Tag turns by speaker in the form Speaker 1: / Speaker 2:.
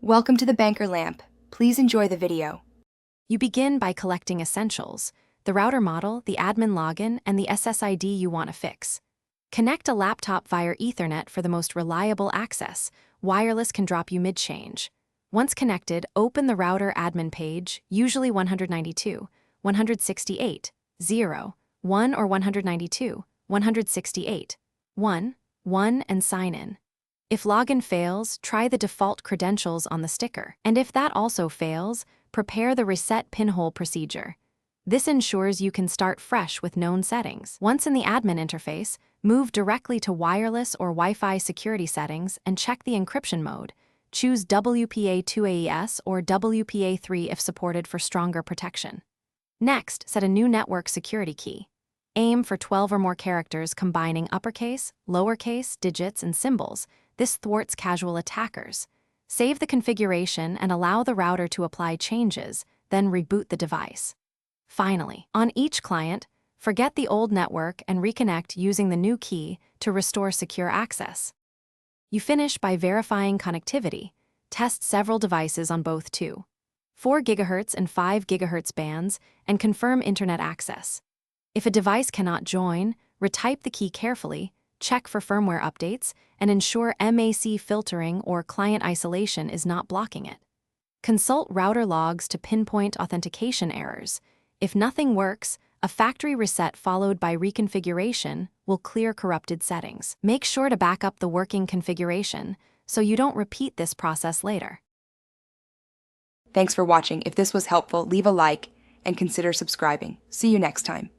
Speaker 1: Welcome to the Banker Lamp. Please enjoy the video.
Speaker 2: You begin by collecting essentials: the router model, the admin login, and the SSID you want to fix. Connect a laptop via Ethernet for the most reliable access. Wireless can drop you mid-change. Once connected, open the router admin page, usually 192, 168, 0, 1 or 192, 168, 1, 1 and sign in. If login fails, try the default credentials on the sticker. And if that also fails, prepare the reset pinhole procedure. This ensures you can start fresh with known settings. Once in the admin interface, move directly to wireless or Wi-Fi security settings and check the encryption mode. Choose WPA2 AES or WPA3 if supported for stronger protection. Next, set a new network security key. Aim for 12 or more characters combining uppercase, lowercase, digits, and symbols. This thwarts casual attackers. Save the configuration and allow the router to apply changes, then reboot the device. Finally, on each client, forget the old network and reconnect using the new key to restore secure access. You finish by verifying connectivity. Test several devices on both 2, 4 GHz and 5 GHz bands and confirm internet access. If a device cannot join, retype the key carefully, check for firmware updates, and ensure MAC filtering or client isolation is not blocking it. Consult router logs to pinpoint authentication errors. If nothing works, a factory reset followed by reconfiguration will clear corrupted settings. Make sure to back up the working configuration so you don't repeat this process later.
Speaker 1: Thanks for watching. If this was helpful, leave a like and consider subscribing. See you next time.